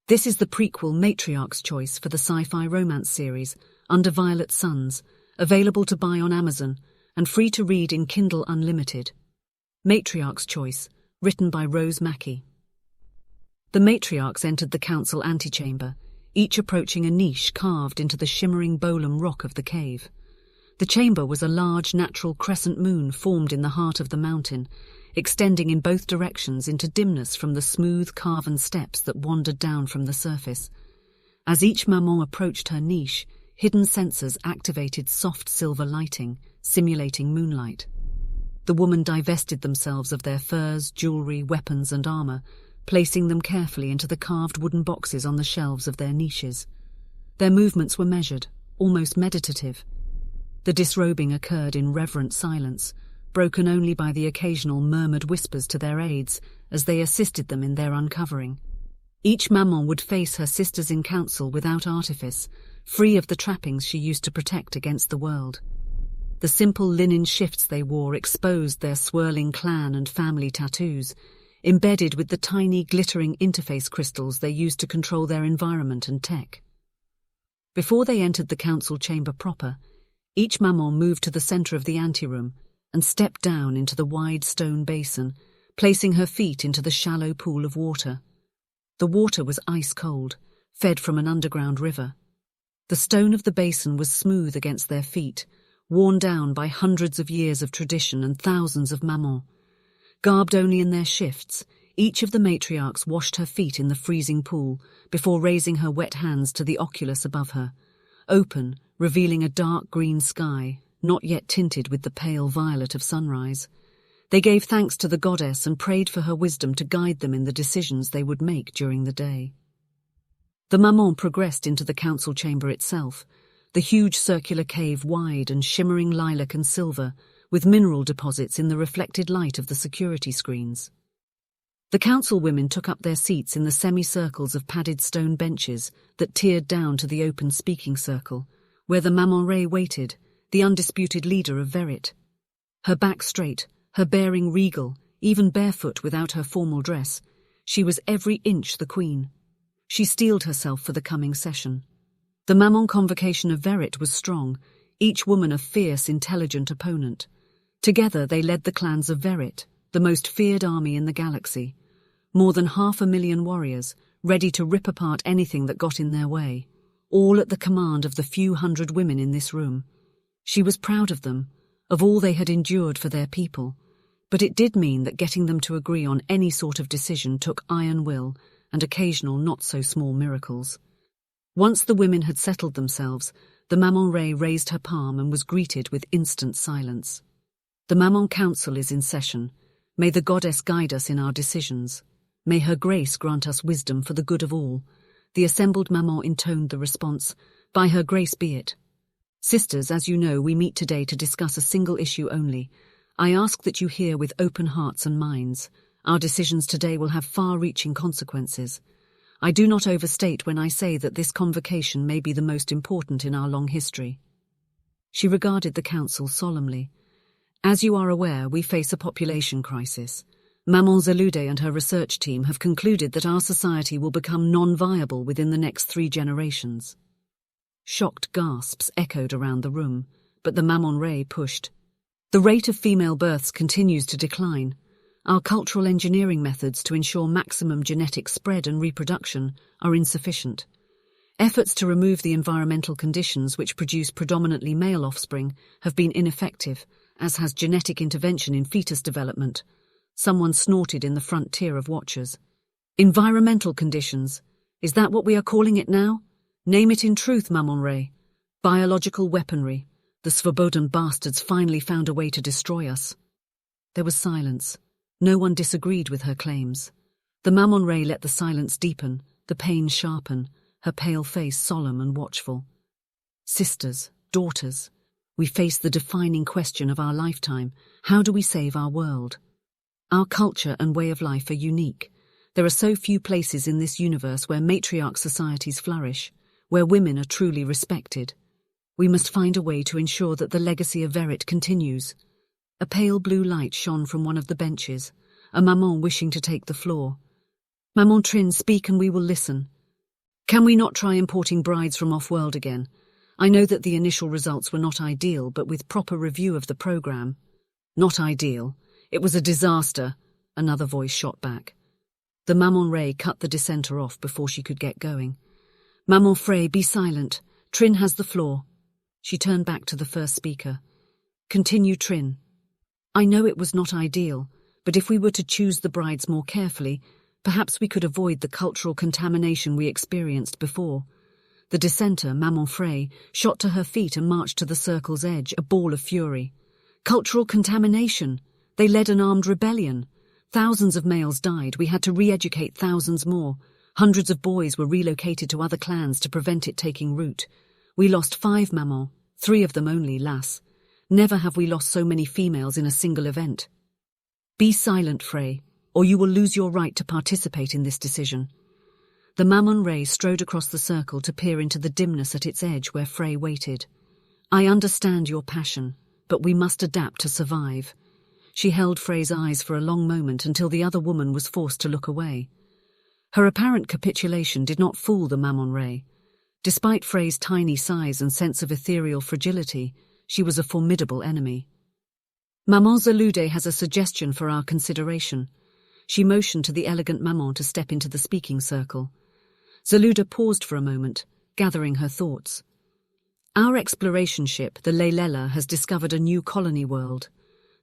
This is the prequel Matriarch's Choice for the Sci-Fi romance series, Under Violet Suns, available to buy on Amazon and free to read in Kindle Unlimited. Matriarch's Choice, written by Rose Mackey. The matriarchs entered the council antechamber, each approaching a niche carved into the shimmering bolum rock of the cave. The chamber was a large natural crescent moon formed in the heart of the mountain, extending in both directions into dimness from the smooth carven steps that wandered down from the surface. As each maman approached her niche, hidden sensors activated soft silver lighting, simulating moonlight. The women divested themselves of their furs, jewelry, weapons, and armor, placing them carefully into the carved wooden boxes on the shelves of their niches. Their movements were measured, almost meditative. The disrobing occurred in reverent silence, broken only by the occasional murmured whispers to their aides as they assisted them in their uncovering. Each maman would face her sisters in council without artifice, free of the trappings she used to protect against the world. The simple linen shifts they wore exposed their swirling clan and family tattoos, embedded with the tiny glittering interface crystals they used to control their environment and tech. Before they entered the council chamber proper, each maman moved to the center of the anteroom and stepped down into the wide stone basin, placing her feet into the shallow pool of water. The water was ice-cold, fed from an underground river. The stone of the basin was smooth against their feet, worn down by hundreds of years of tradition and thousands of mamans. Garbed only in their shifts, each of the matriarchs washed her feet in the freezing pool before raising her wet hands to the oculus above her, open, revealing a dark green sky, not yet tinted with the pale violet of sunrise. They gave thanks to the goddess and prayed for her wisdom to guide them in the decisions they would make during the day. The maman progressed into the council chamber itself, the huge circular cave wide and shimmering lilac and silver, with mineral deposits in the reflected light of the security screens. The council women took up their seats in the semicircles of padded stone benches that tiered down to the open speaking circle, where the Maman Ray waited, the undisputed leader of Verit. Her back straight, her bearing regal, even barefoot without her formal dress, she was every inch the queen. She steeled herself for the coming session. The Maman convocation of Verit was strong, each woman a fierce, intelligent opponent. Together they led the clans of Verit, the most feared army in the galaxy. More than 500,000 warriors, ready to rip apart anything that got in their way, all at the command of the few hundred women in this room. She was proud of them, of all they had endured for their people, but it did mean that getting them to agree on any sort of decision took iron will and occasional not-so-small miracles. Once the women had settled themselves, the Maman Ray raised her palm and was greeted with instant silence. The Maman Council is in session. May the goddess guide us in our decisions. May her grace grant us wisdom for the good of all. The assembled Maman intoned the response, by her grace be it. Sisters, as you know, we meet today to discuss a single issue only. I ask that you hear with open hearts and minds. Our decisions today will have far-reaching consequences. I do not overstate when I say that this convocation may be the most important in our long history. She regarded the council solemnly. As you are aware, we face a population crisis. Maman Zalude and her research team have concluded that our society will become non-viable within the next 3 generations. Shocked gasps echoed around the room, but the Maman Ray pushed. The rate of female births continues to decline. Our cultural engineering methods to ensure maximum genetic spread and reproduction are insufficient. Efforts to remove the environmental conditions which produce predominantly male offspring have been ineffective, as has genetic intervention in fetus development. Someone snorted in the front tier of watchers. Environmental conditions. Is that what we are calling it now? Name it in truth, Maman Ray. Biological weaponry. The Svobodan bastards finally found a way to destroy us. There was silence. No one disagreed with her claims. The Maman Ray let the silence deepen, the pain sharpen, her pale face solemn and watchful. Sisters, daughters, we face the defining question of our lifetime. How do we save our world? Our culture and way of life are unique. There are so few places in this universe where matriarch societies flourish, where women are truly respected. We must find a way to ensure that the legacy of Verit continues. A pale blue light shone from one of the benches, a maman wishing to take the floor. Maman Trin, speak and we will listen. Can we not try importing brides from off-world again? I know that the initial results were not ideal, but with proper review of the program. Not ideal. It was a disaster, another voice shot back. The Maman Ray cut the dissenter off before she could get going. Maman Frey, be silent. Trin has the floor. She turned back to the first speaker. Continue, Trin. I know it was not ideal, but if we were to choose the brides more carefully, perhaps we could avoid the cultural contamination we experienced before. The dissenter, Maman Frey, shot to her feet and marched to the circle's edge, a ball of fury. Cultural contamination! They led an armed rebellion. Thousands of males died. We had to re-educate thousands more. Hundreds of boys were relocated to other clans to prevent it taking root. We lost 5 Maman, 3 of them only, lass. Never have we lost so many females in a single event. Be silent, Frey, or you will lose your right to participate in this decision. The Mammon Ray strode across the circle to peer into the dimness at its edge where Frey waited. I understand your passion, but we must adapt to survive. She held Frey's eyes for a long moment until the other woman was forced to look away. Her apparent capitulation did not fool the Mammon Ray. Despite Frey's tiny size and sense of ethereal fragility, she was a formidable enemy. Maman Zalude has a suggestion for our consideration. She motioned to the elegant Maman to step into the speaking circle. Zaluda paused for a moment, gathering her thoughts. Our exploration ship, the Leilela, has discovered a new colony world.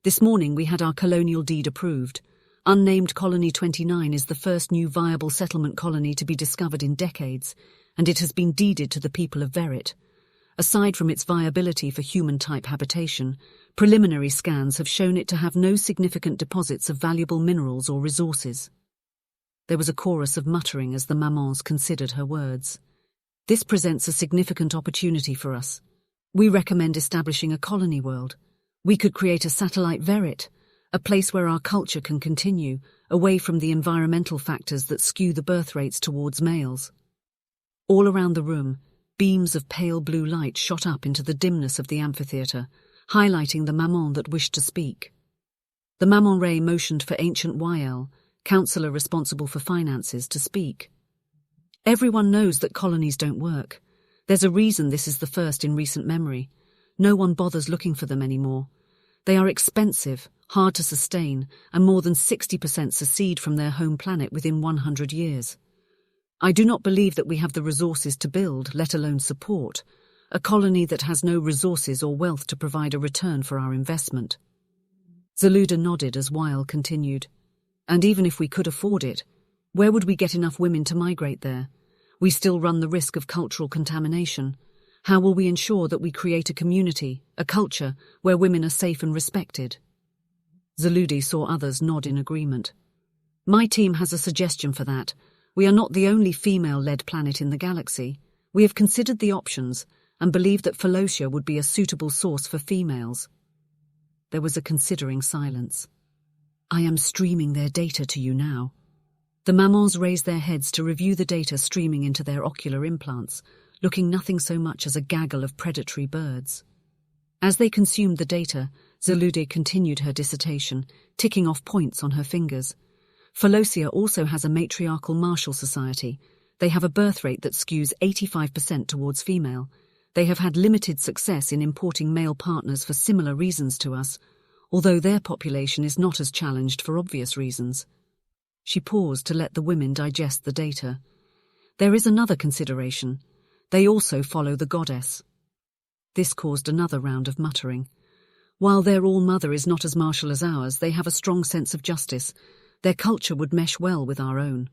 This morning we had our colonial deed approved. Unnamed Colony 29 is the first new viable settlement colony to be discovered in decades, and it has been deeded to the people of Verit. Aside from its viability for human-type habitation, preliminary scans have shown it to have no significant deposits of valuable minerals or resources. There was a chorus of muttering as the Mamans considered her words. This presents a significant opportunity for us. We recommend establishing a colony world. We could create a satellite Verit, a place where our culture can continue, away from the environmental factors that skew the birth rates towards males. All around the room, beams of pale blue light shot up into the dimness of the amphitheatre, highlighting the Maman that wished to speak. The Maman Ray motioned for Ancient YL, councillor responsible for finances, to speak. Everyone knows that colonies don't work. There's a reason this is the first in recent memory. No one bothers looking for them anymore. They are expensive, hard to sustain, and more than 60% secede from their home planet within 100 years. I do not believe that we have the resources to build, let alone support, a colony that has no resources or wealth to provide a return for our investment. Zaluda nodded as Weil continued. And even if we could afford it, where would we get enough women to migrate there? We still run the risk of cultural contamination. How will we ensure that we create a community, a culture, where women are safe and respected? Zaludi saw others nod in agreement. My team has a suggestion for that. We are not the only female-led planet in the galaxy. We have considered the options and believe that Falosia would be a suitable source for females. There was a considering silence. I am streaming their data to you now. The Mamans raised their heads to review the data streaming into their ocular implants, looking nothing so much as a gaggle of predatory birds. As they consumed the data, Zalude continued her dissertation, ticking off points on her fingers. Falosia also has a matriarchal martial society. They have a birth rate that skews 85% towards female. They have had limited success in importing male partners for similar reasons to us, although their population is not as challenged for obvious reasons. She paused to let the women digest the data. There is another consideration. They also follow the goddess. This caused another round of muttering. While their all-mother is not as martial as ours, they have a strong sense of justice. Their culture would mesh well with our own.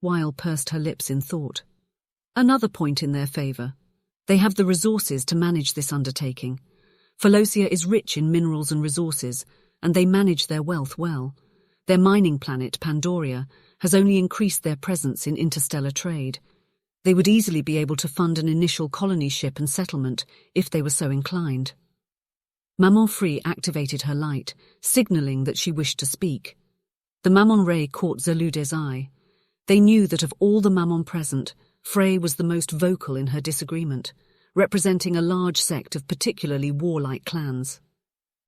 Weil pursed her lips in thought. Another point in their favour. They have the resources to manage this undertaking. Falosia is rich in minerals and resources, and they manage their wealth well. Their mining planet, Pandoria, has only increased their presence in interstellar trade. They would easily be able to fund an initial colony ship and settlement if they were so inclined. Maman Free activated her light, signalling that she wished to speak. The Maman Ray caught Zalude's eye. They knew that of all the Maman present, Frey was the most vocal in her disagreement, representing a large sect of particularly warlike clans.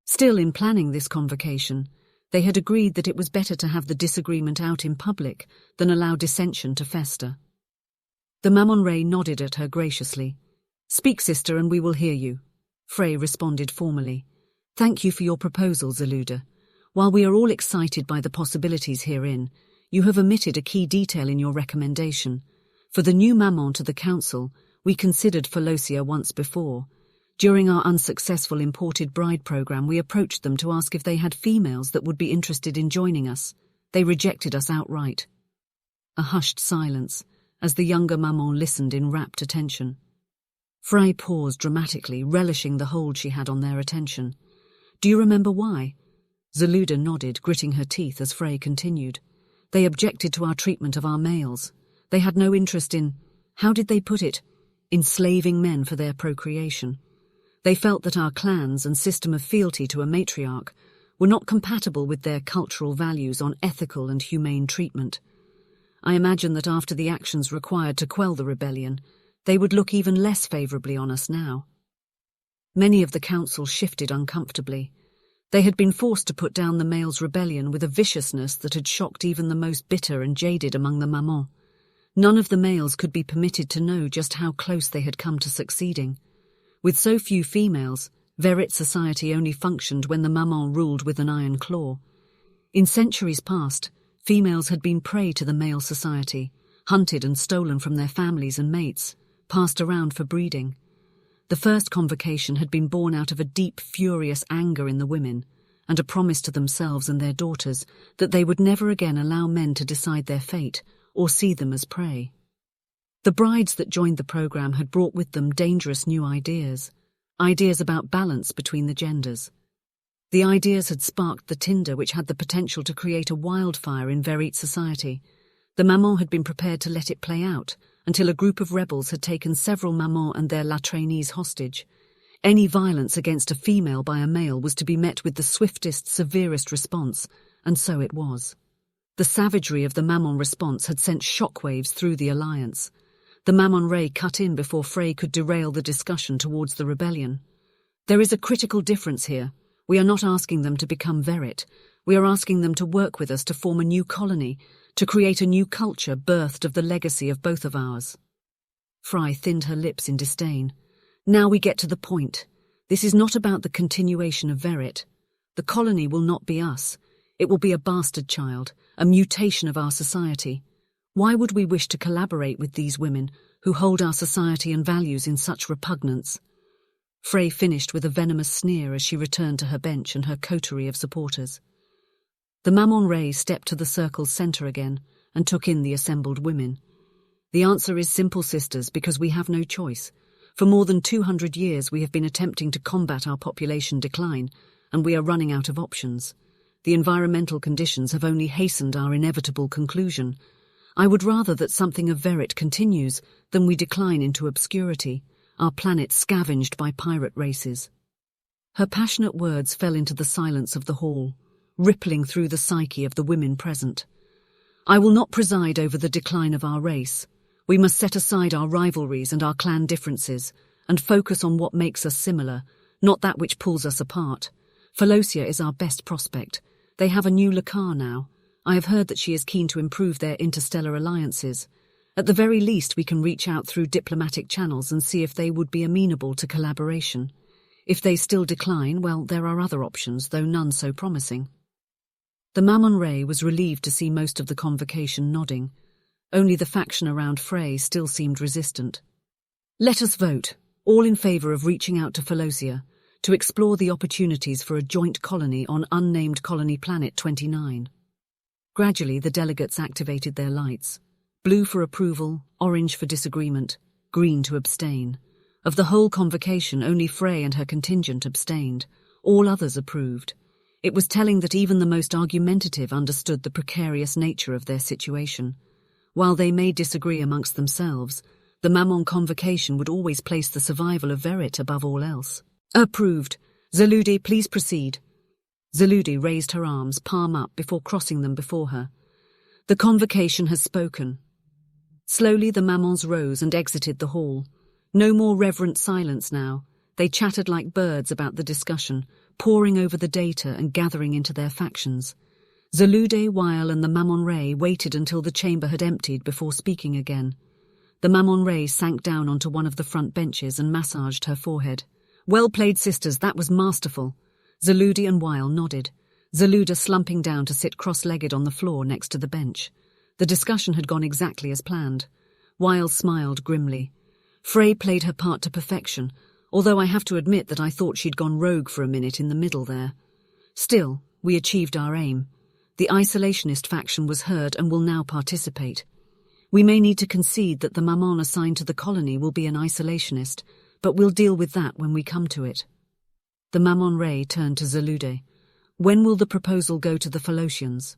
Still, in planning this convocation, they had agreed that it was better to have the disagreement out in public than allow dissension to fester. The Mammon Ray nodded at her graciously. "Speak, sister, and we will hear you." Frey responded formally. "Thank you for your proposal, Zeluda. While we are all excited by the possibilities herein, you have omitted a key detail in your recommendation. For the new Mammon to the Council, we considered Falosia once before. During our unsuccessful imported bride program, we approached them to ask if they had females that would be interested in joining us. They rejected us outright." A hushed silence, as the younger Mammon listened in rapt attention. Frey paused dramatically, relishing the hold she had on their attention. "Do you remember why?" Zeluda nodded, gritting her teeth as Frey continued. "They objected to our treatment of our males. They had no interest in, how did they put it, enslaving men for their procreation. They felt that our clans and system of fealty to a matriarch were not compatible with their cultural values on ethical and humane treatment. I imagine that after the actions required to quell the rebellion, they would look even less favourably on us now." Many of the council shifted uncomfortably. They had been forced to put down the males' rebellion with a viciousness that had shocked even the most bitter and jaded among the Mammon. None of the males could be permitted to know just how close they had come to succeeding. With so few females, Verit society only functioned when the Mammon ruled with an iron claw. In centuries past, females had been prey to the male society, hunted and stolen from their families and mates, passed around for breeding. The first convocation had been born out of a deep, furious anger in the women, and a promise to themselves and their daughters that they would never again allow men to decide their fate or see them as prey. The brides that joined the program had brought with them dangerous new ideas about balance between the genders. The ideas had sparked the tinder which had the potential to create a wildfire in Verit society. The Mammon had been prepared to let it play out until a group of rebels had taken several Mammon and their latrainees hostage. Any violence against a female by a male was to be met with the swiftest, severest response, and so it was. The savagery of the Mammon response had sent shockwaves through the alliance. The Mammon Ray cut in before Frey could derail the discussion towards the rebellion. "There is a critical difference here. We are not asking them to become Verit. We are asking them to work with us to form a new colony, to create a new culture birthed of the legacy of both of ours." Frey thinned her lips in disdain. "Now we get to the point. This is not about the continuation of Verit. The colony will not be us. It will be a bastard child, a mutation of our society. Why would we wish to collaborate with these women who hold our society and values in such repugnance?" Frey finished with a venomous sneer as she returned to her bench and her coterie of supporters. The Mammon Ray stepped to the circle's centre again and took in the assembled women. "The answer is simple, sisters, because we have no choice. For more than 200 years we have been attempting to combat our population decline, and we are running out of options. The environmental conditions have only hastened our inevitable conclusion. I would rather that something of Verit continues than we decline into obscurity, our planet scavenged by pirate races." Her passionate words fell into the silence of the hall, rippling through the psyche of the women present. "I will not preside over the decline of our race. We must set aside our rivalries and our clan differences, and focus on what makes us similar, not that which pulls us apart. Falosia is our best prospect. They have a new Lakar now. I have heard that she is keen to improve their interstellar alliances. At the very least we can reach out through diplomatic channels and see if they would be amenable to collaboration. If they still decline, well, there are other options, though none so promising." The Mammon Ray was relieved to see most of the convocation nodding. Only the faction around Frey still seemed resistant. "Let us vote, all in favour of reaching out to Falosia, to explore the opportunities for a joint colony on unnamed colony planet 29. Gradually the delegates activated their lights. Blue for approval, orange for disagreement, green to abstain. Of the whole convocation, only Frey and her contingent abstained. All others approved. It was telling that even the most argumentative understood the precarious nature of their situation. While they may disagree amongst themselves, the Mammon convocation would always place the survival of Verit above all else. "Approved. Zelude, please proceed." Zelude raised her arms, palm up, before crossing them before her. "The convocation has spoken." Slowly the Mammons rose and exited the hall. No more reverent silence now. They chattered like birds about the discussion, poring over the data and gathering into their factions. Zelude, Weil and the Mammon Ray waited until the chamber had emptied before speaking again. The Mammon Ray sank down onto one of the front benches and massaged her forehead. "Well played, sisters, that was masterful." Zaludi and Weil nodded, Zaluda slumping down to sit cross-legged on the floor next to the bench. The discussion had gone exactly as planned. Weil smiled grimly. Frey played her part to perfection, although I have to admit that I thought she'd gone rogue for a minute in the middle there. Still, we achieved our aim. The isolationist faction was heard and will now participate. We may need to concede that the Mammon assigned to the colony will be an isolationist, but we'll deal with that when we come to it. The Mammon Ray turned to Zalude. "When will the proposal go to the Falosians?"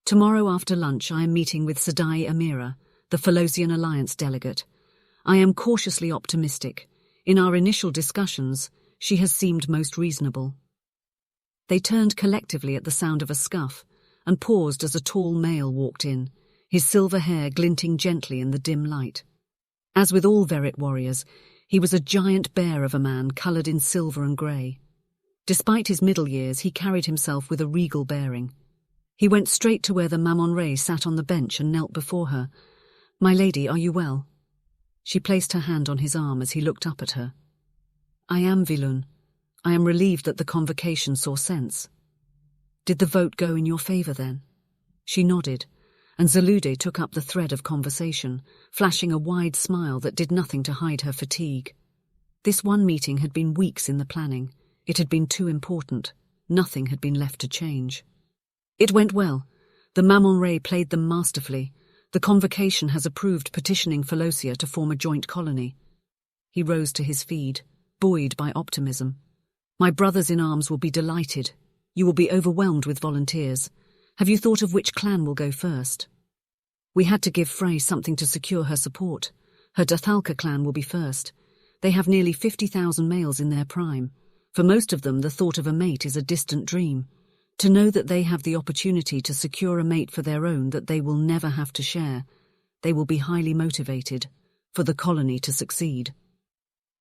"Tomorrow after lunch I am meeting with Sadai Amira, the Falosian Alliance delegate. I am cautiously optimistic. In our initial discussions, she has seemed most reasonable." They turned collectively at the sound of a scuff and paused as a tall male walked in, his silver hair glinting gently in the dim light. As with all Verit warriors, he was a giant bear of a man coloured in silver and grey. Despite his middle years, he carried himself with a regal bearing. He went straight to where the Mammon Ray sat on the bench and knelt before her. "My lady, are you well?" She placed her hand on his arm as he looked up at her. "I am, Vilun. I am relieved that the convocation saw sense." "Did the vote go in your favour then?" She nodded, and Zalude took up the thread of conversation, flashing a wide smile that did nothing to hide her fatigue. This one meeting had been weeks in the planning. It had been too important. Nothing had been left to change. "It went well. The Mammon Ray played them masterfully. The convocation has approved petitioning Falosia to form a joint colony." He rose to his feet, buoyed by optimism. "My brothers in arms will be delighted. You will be overwhelmed with volunteers. Have you thought of which clan will go first?" "We had to give Frey something to secure her support. Her Dathalka clan will be first. They have nearly 50,000 males in their prime. For most of them, the thought of a mate is a distant dream. To know that they have the opportunity to secure a mate for their own that they will never have to share, they will be highly motivated for the colony to succeed."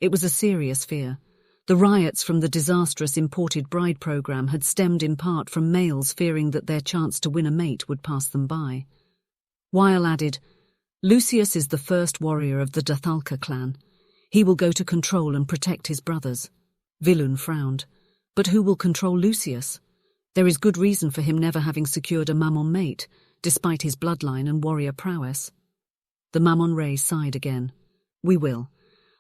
It was a serious fear. The riots from the disastrous imported bride program had stemmed in part from males fearing that their chance to win a mate would pass them by. Weil added, "Lucius is the first warrior of the Dathalka clan. He will go to control and protect his brothers." Vilun frowned. "But who will control Lucius? There is good reason for him never having secured a Mammon mate, despite his bloodline and warrior prowess." The Mammon Ray sighed again. "We will.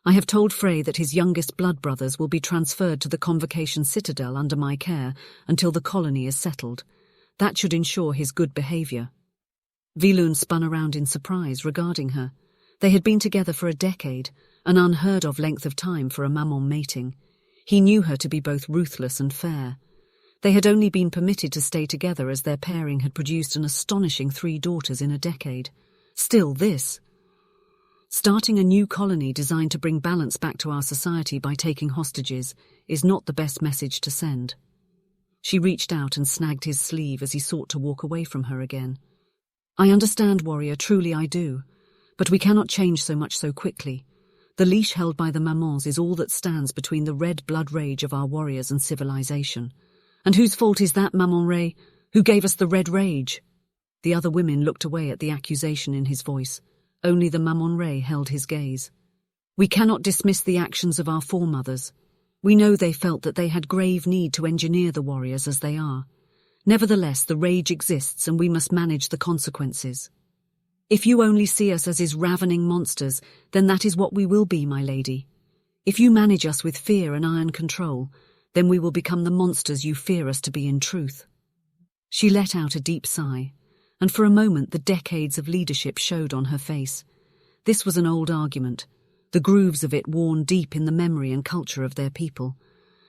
I have told Frey that his youngest blood brothers will be transferred to the Convocation Citadel under my care until the colony is settled. That should ensure his good behaviour." Vilun spun around in surprise regarding her. They had been together for a decade, an unheard-of length of time for a Mammon mating. He knew her to be both ruthless and fair. They had only been permitted to stay together as their pairing had produced an astonishing 3 daughters in a decade. Still this. Starting a new colony designed to bring balance back to our society by taking hostages is not the best message to send. She reached out and snagged his sleeve as he sought to walk away from her again. "I understand, warrior, truly I do. But we cannot change so much so quickly. The leash held by the Mammons is all that stands between the red blood rage of our warriors and civilization. And whose fault is that, Mammon Ray? Who gave us the red rage?" The other women looked away at the accusation in his voice. Only the Mammon Ray held his gaze. "We cannot dismiss the actions of our foremothers. We know they felt that they had grave need to engineer the warriors as they are. Nevertheless, the rage exists and we must manage the consequences. If you only see us as his ravening monsters, then that is what we will be, my lady. If you manage us with fear and iron control, then we will become the monsters you fear us to be in truth." She let out a deep sigh, and for a moment the decades of leadership showed on her face. This was an old argument, the grooves of it worn deep in the memory and culture of their people.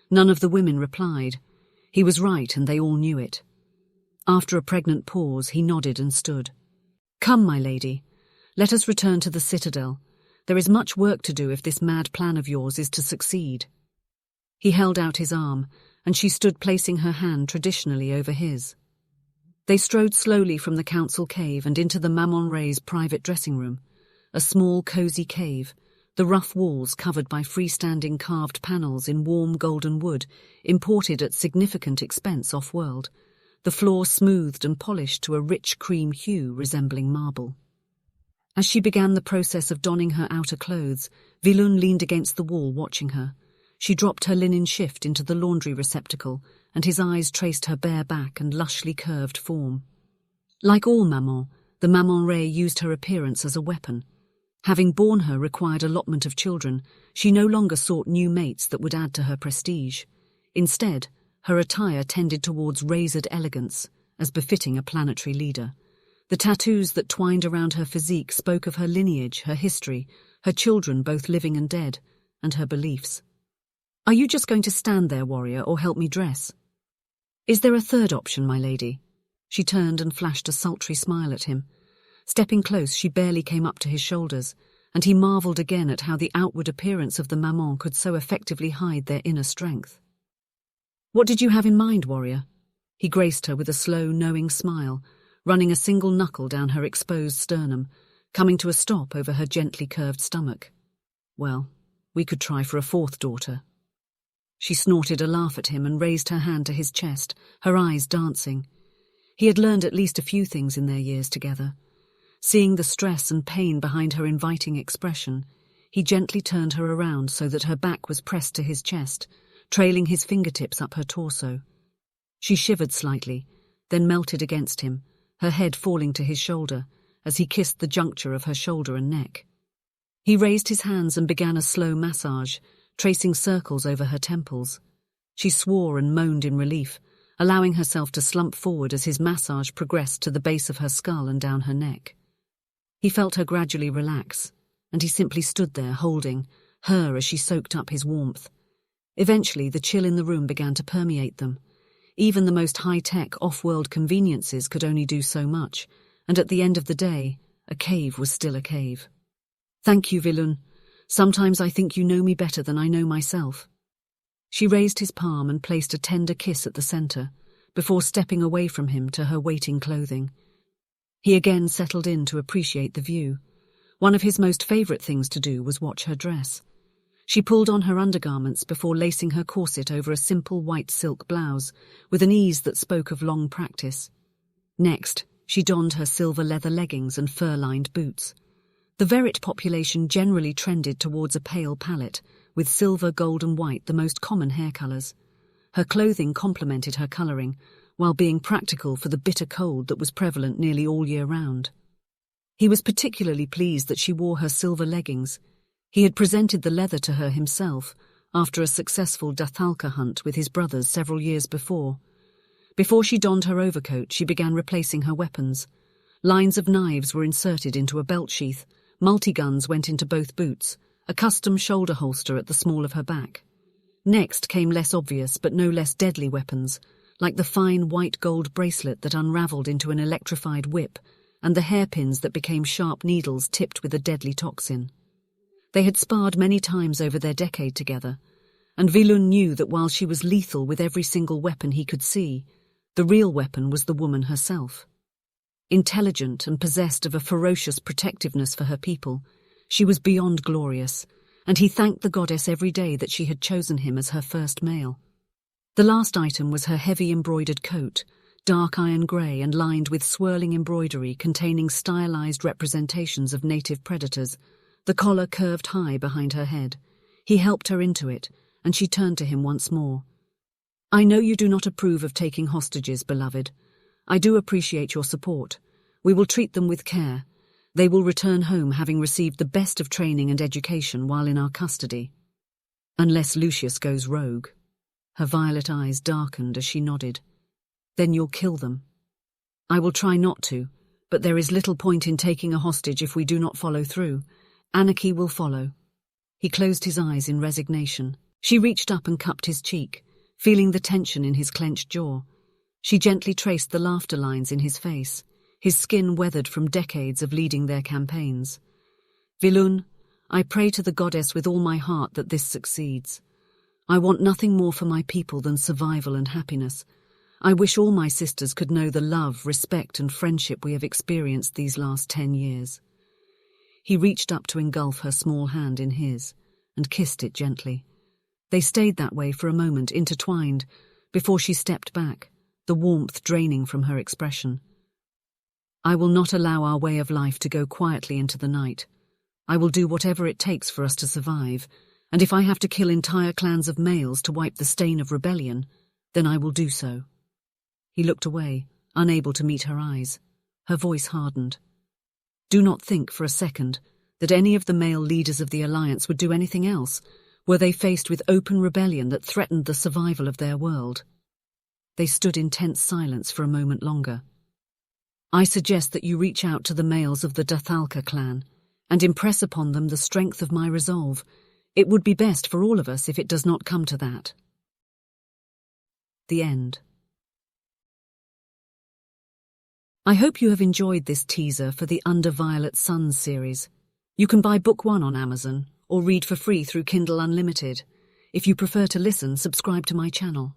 None of the women replied. He was right, and they all knew it. After a pregnant pause, he nodded and stood. "Come, my lady. Let us return to the citadel. There is much work to do if this mad plan of yours is to succeed." He held out his arm, and she stood placing her hand traditionally over his. They strode slowly from the council cave and into the Mammon Ray's private dressing room, a small, cosy cave, the rough walls covered by freestanding carved panels in warm golden wood, imported at significant expense off-world, the floor smoothed and polished to a rich cream hue resembling marble. As she began the process of donning her outer clothes, Vilun leaned against the wall watching her. She dropped her linen shift into the laundry receptacle, and his eyes traced her bare back and lushly curved form. Like all mamans, the maman Ray used her appearance as a weapon. Having borne her required allotment of children, she no longer sought new mates that would add to her prestige. Instead, her attire tended towards razored elegance, as befitting a planetary leader. The tattoos that twined around her physique spoke of her lineage, her history, her children both living and dead, and her beliefs. "Are you just going to stand there, warrior, or help me dress?" "Is there a third option, my lady?" She turned and flashed a sultry smile at him. Stepping close, she barely came up to his shoulders, and he marvelled again at how the outward appearance of the maman could so effectively hide their inner strength. "What did you have in mind, warrior?" He graced her with a slow, knowing smile, running a single knuckle down her exposed sternum, coming to a stop over her gently curved stomach. "Well, we could try for a fourth daughter." She snorted a laugh at him and raised her hand to his chest, her eyes dancing. He had learned at least a few things in their years together. Seeing the stress and pain behind her inviting expression, he gently turned her around so that her back was pressed to his chest, trailing his fingertips up her torso. She shivered slightly, then melted against him, her head falling to his shoulder as he kissed the juncture of her shoulder and neck. He raised his hands and began a slow massage, tracing circles over her temples. She swore and moaned in relief, allowing herself to slump forward as his massage progressed to the base of her skull and down her neck. He felt her gradually relax, and he simply stood there holding her as she soaked up his warmth. Eventually, the chill in the room began to permeate them. Even the most high-tech, off-world conveniences could only do so much, and at the end of the day, a cave was still a cave. "Thank you, Vilun. Sometimes I think you know me better than I know myself." She raised his palm and placed a tender kiss at the center, before stepping away from him to her waiting clothing. He again settled in to appreciate the view. One of his most favorite things to do was watch her dress. She pulled on her undergarments before lacing her corset over a simple white silk blouse, with an ease that spoke of long practice. Next, she donned her silver leather leggings and fur-lined boots. The Verit population generally trended towards a pale palette, with silver, gold and white the most common hair colours. Her clothing complemented her colouring, while being practical for the bitter cold that was prevalent nearly all year round. He was particularly pleased that she wore her silver leggings. He had presented the leather to her himself after a successful Dathalka hunt with his brothers several years before. Before she donned her overcoat, she began replacing her weapons. Lines of knives were inserted into a belt sheath, multi-guns went into both boots, a custom shoulder holster at the small of her back. Next came less obvious but no less deadly weapons, like the fine white gold bracelet that unravelled into an electrified whip, and the hairpins that became sharp needles tipped with a deadly toxin. They had sparred many times over their decade together, and Vilun knew that while she was lethal with every single weapon he could see, the real weapon was the woman herself. Intelligent and possessed of a ferocious protectiveness for her people, she was beyond glorious, and he thanked the goddess every day that she had chosen him as her first male. The last item was her heavy embroidered coat, dark iron grey and lined with swirling embroidery containing stylized representations of native predators, the collar curved high behind her head. He helped her into it, and she turned to him once more. "I know you do not approve of taking hostages, beloved. I do appreciate your support. We will treat them with care. They will return home having received the best of training and education while in our custody. Unless Lucius goes rogue." Her violet eyes darkened as she nodded. "Then you'll kill them." "I will try not to, but there is little point in taking a hostage if we do not follow through. Anarchy will follow." He closed his eyes in resignation. She reached up and cupped his cheek, feeling the tension in his clenched jaw. She gently traced the laughter lines in his face, his skin weathered from decades of leading their campaigns. "Vilun, I pray to the goddess with all my heart that this succeeds. I want nothing more for my people than survival and happiness. I wish all my sisters could know the love, respect and friendship we have experienced these last 10 years. He reached up to engulf her small hand in his and kissed it gently. They stayed that way for a moment, intertwined, before she stepped back, the warmth draining from her expression. I will not allow our way of life to go quietly into the night. I will do whatever it takes for us to survive, and if I have to kill entire clans of males to wipe the stain of rebellion, then I will do so." He looked away, unable to meet her eyes. Her voice hardened. "Do not think for a second that any of the male leaders of the Alliance would do anything else, were they faced with open rebellion that threatened the survival of their world." They stood in tense silence for a moment longer. "I suggest that you reach out to the males of the Dathalka clan and impress upon them the strength of my resolve. It would be best for all of us if it does not come to that." The end. I hope you have enjoyed this teaser for the Under Violet Suns series. You can buy Book 1 on Amazon or read for free through Kindle Unlimited. If you prefer to listen, subscribe to my channel.